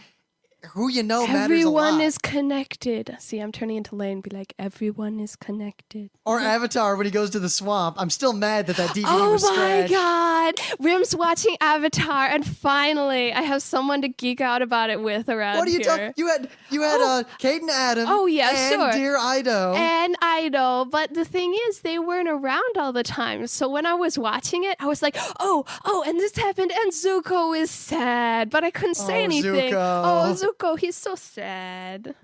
who you know matters a lot. Everyone is connected. See, I'm turning into Lane and be like, everyone is connected. Or Avatar when he goes to the swamp. I'm still mad that DVD Oh was my scratched. God. Rim's watching Avatar, and finally I have someone to geek out about it with around What are you here. talking? You had Kate and Adam. Oh, yeah, and sure. Dear Ido. And I know, but the thing is, they weren't around all the time. So when I was watching it, I was like, oh, and this happened, and Zuko is sad, but I couldn't say anything. Zuko. Oh, Zuko, he's so sad.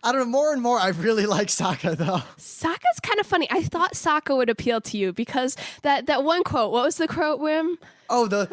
I don't know, more and more I really like Sokka though. Sokka's kind of funny. I thought Sokka would appeal to you because that one quote, what was the quote, Wim? Oh,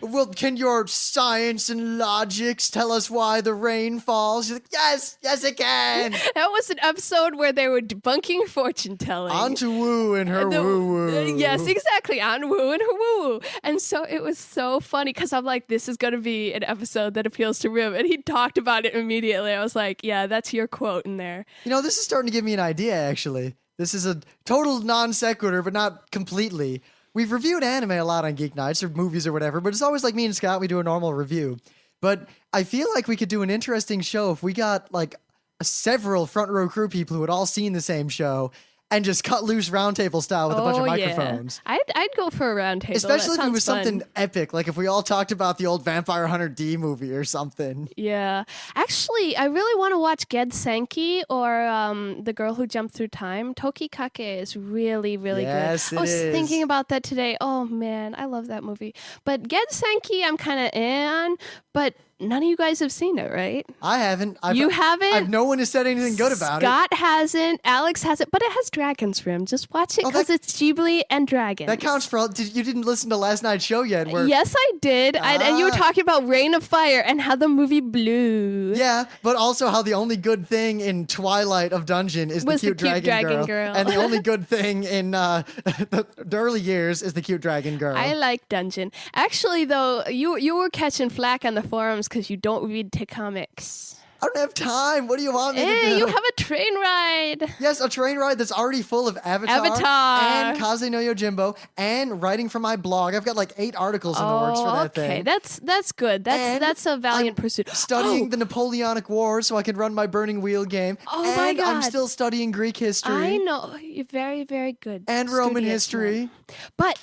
well, can your science and logics tell us why the rain falls? She's like, yes, it can. That was an episode where they were debunking fortune telling. Auntie Wu and her woo-woo. Yes, exactly. Aunt Wu and her woo-woo. And so it was so funny because I'm like, this is going to be an episode that appeals to Rim. And he talked about it immediately. I was like, yeah, that's your quote in there. You know, this is starting to give me an idea, actually. This is a total non sequitur, but not completely. We've reviewed anime a lot on Geeknights or movies or whatever, but it's always like me and Scott, we do a normal review. But I feel like we could do an interesting show if we got like several front row crew people who had all seen the same show and just cut loose roundtable style with a bunch of microphones. Yeah. I'd go for a round table. Especially if it was fun. something epic, like if we all talked about the old Vampire Hunter D movie or something. Yeah. Actually, I really want to watch Ged Senki or The Girl Who Jumped Through Time. Toki Kake is really, really Yes, good. it I was is. thinking about that today. Oh, man, I love that movie. But Ged Senki, I'm kind of in, but none of you guys have seen it, right? I haven't. You haven't? No one has said anything good about Scott hasn't. Alex hasn't. But it has dragons, Rim. Just watch it Oh, because it's Ghibli and dragons. it. That counts for all. You didn't listen to last night's show yet. Where, Yes, I did. And you were Ah. talking about Rain of Fire and how the movie blew. Yeah, but also how the only good thing in Twilight of Dungeon is the Was cute, dragon girl. And the only good thing in the early years is the cute dragon girl. I like Dungeon. Actually, though, you were catching flack on the forums because you don't read comics. I don't have time. What do you want me to do? You have a train ride. Yes, a train ride that's already full of Avatar and Kaze no Yojimbo and writing for my blog. I've got like 8 articles in the works for that okay. thing. That's good. And That's a valiant I'm pursuit. Studying the Napoleonic Wars so I can run my Burning Wheel game. Oh and my God. I'm still studying Greek history. I know. You're very, very good. And Roman Studious history. man. But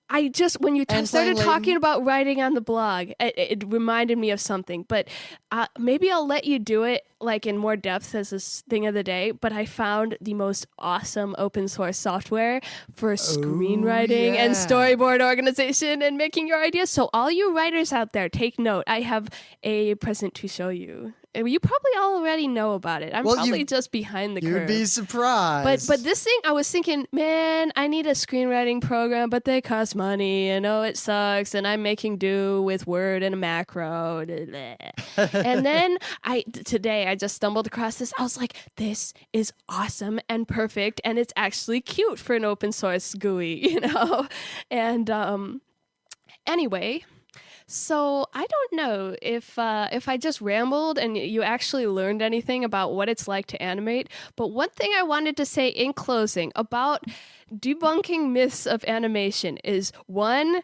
I just, when you And started playing talking Leighton. about writing on the blog, it reminded me of something. But maybe I'll let you do it like in more depth as this thing of the day. But I found the most awesome open source software for screenwriting and yeah. storyboard organization and making your ideas. So all you writers out there, take note. I have a present to show you. You probably already know about it. I'm probably just behind the curve. You'd be surprised. But this thing, I was thinking, man, I need a screenwriting program, but they cost money, and oh, it sucks, and I'm making do with Word and a macro. And then today I just stumbled across this. I was like, this is awesome and perfect, and it's actually cute for an open source GUI, you know? And anyway, So I don't know if I just rambled and you actually learned anything about what it's like to animate. But one thing I wanted to say in closing about debunking myths of animation is one,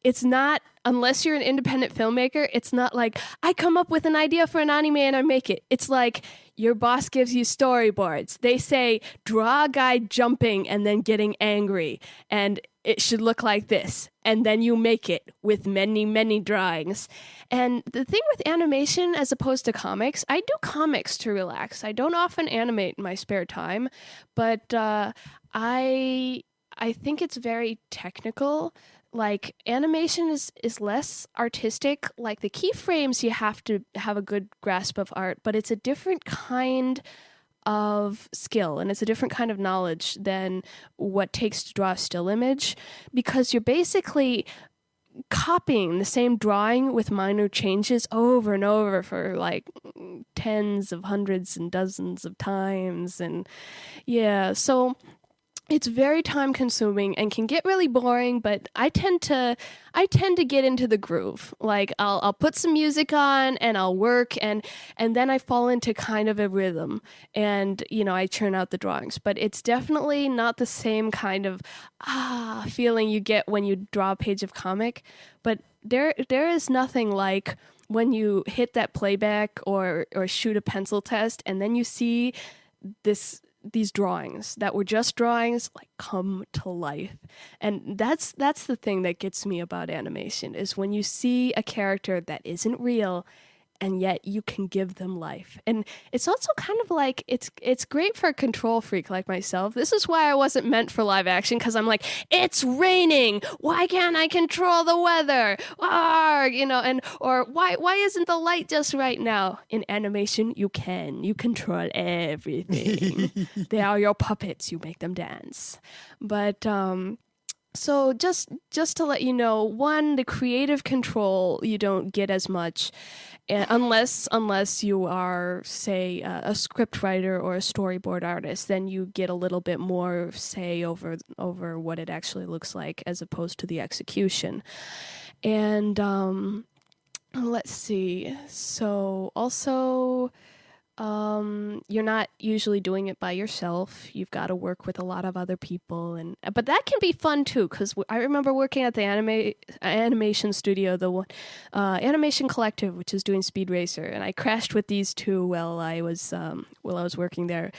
it's not, unless you're an independent filmmaker, it's not like I come up with an idea for an anime and I make it. It's like your boss gives you storyboards. They say, draw a guy jumping and then getting angry, and it should look like this. And then you make it with many, many drawings. And the thing with animation, as opposed to comics, I do comics to relax. I don't often animate in my spare time, but I think it's very technical. Like, animation is less artistic. Like, the keyframes, you have to have a good grasp of art, but it's a different kind of skill and it's a different kind of knowledge than what takes to draw a still image, because you're basically copying the same drawing with minor changes over and over for like tens of hundreds and dozens of times. And yeah, so it's very time consuming and can get really boring, but I tend to get into the groove. Like I'll put some music on and I'll work and then I fall into kind of a rhythm and I churn out the drawings. But it's definitely not the same kind of feeling you get when you draw a page of comic. But there is nothing like when you hit that playback or shoot a pencil test and then you see these drawings that were just drawings like come to life. And that's the thing that gets me about animation, is when you see a character that isn't real and yet you can give them life. And it's also kind of like it's great for a control freak like myself. This is why I wasn't meant for live action, because I'm like, it's raining, why can't I control the weather? Or why isn't the light just right now? In animation, you control everything. They are your puppets, you make them dance. But so just to let you know, one, the creative control you don't get as much unless you are, say, a script writer or a storyboard artist. Then you get a little bit more say over what it actually looks like as opposed to the execution. And let's see. So also, you're not usually doing it by yourself. You've got to work with a lot of other people, but that can be fun too. Because I remember working at the animation studio, the Animation Collective, which is doing Speed Racer, and I crashed with these two while I was working there.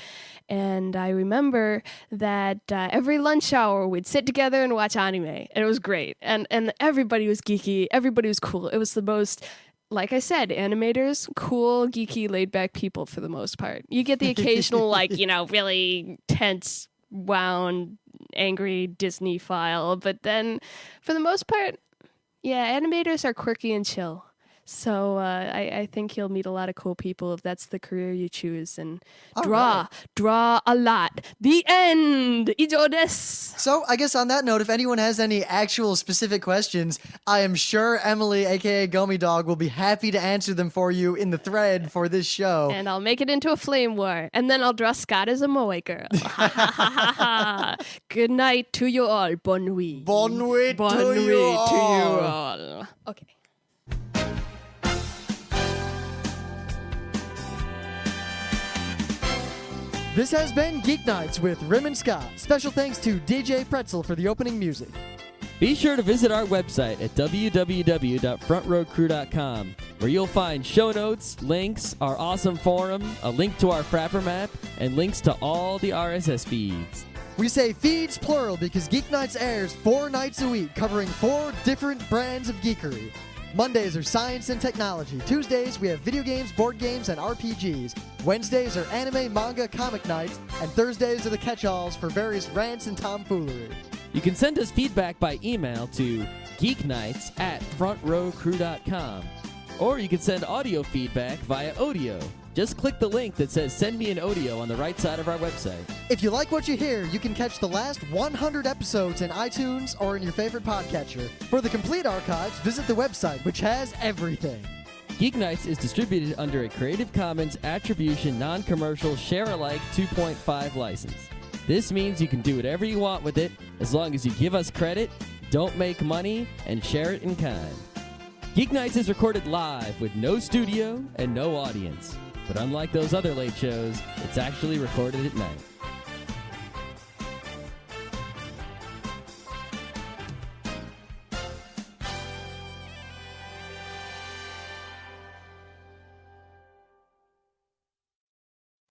And I remember that every lunch hour we'd sit together and watch anime, and it was great. And everybody was geeky, everybody was cool. It was the most. Like I said, animators, cool, geeky, laid-back people for the most part. You get the occasional, really tense, wound, angry Disney file, but then, for the most part, yeah, animators are quirky and chill. So I think you'll meet a lot of cool people if that's the career you choose. And draw a lot. The end. Ijo desu. So I guess on that note, if anyone has any actual specific questions, I am sure Emily, aka Gomi Dog, will be happy to answer them for you in the thread for this show. And I'll make it into a flame war. And then I'll draw Scott as a moe girl. Good night to you all. Bonne nuit. Bonne nuit to you all. Okay. This has been Geeknights with Rim and Scott. Special thanks to DJ Pretzel for the opening music. Be sure to visit our website at www.frontrowcrew.com, where you'll find show notes, links, our awesome forum, a link to our Frapper map, and links to all the RSS feeds. We say feeds plural because Geeknights airs 4 nights a week, covering 4 different brands of geekery. Mondays are science and technology. Tuesdays, we have video games, board games, and RPGs. Wednesdays are anime, manga, comic nights. And Thursdays are the catch-alls for various rants and tomfoolery. You can send us feedback by email to geeknights@frontrowcrew.com. Or you can send audio feedback via Audio. Just click the link that says Send Me an Audio on the right side of our website. If you like what you hear, you can catch the last 100 episodes in iTunes or in your favorite podcatcher. For the complete archives, visit the website, which has everything. Geeknights is distributed under a Creative Commons Attribution Non-Commercial Share-alike 2.5 license. This means you can do whatever you want with it as long as you give us credit, don't make money, and share it in kind. Geeknights is recorded live with no studio and no audience. But unlike those other late shows, it's actually recorded at night.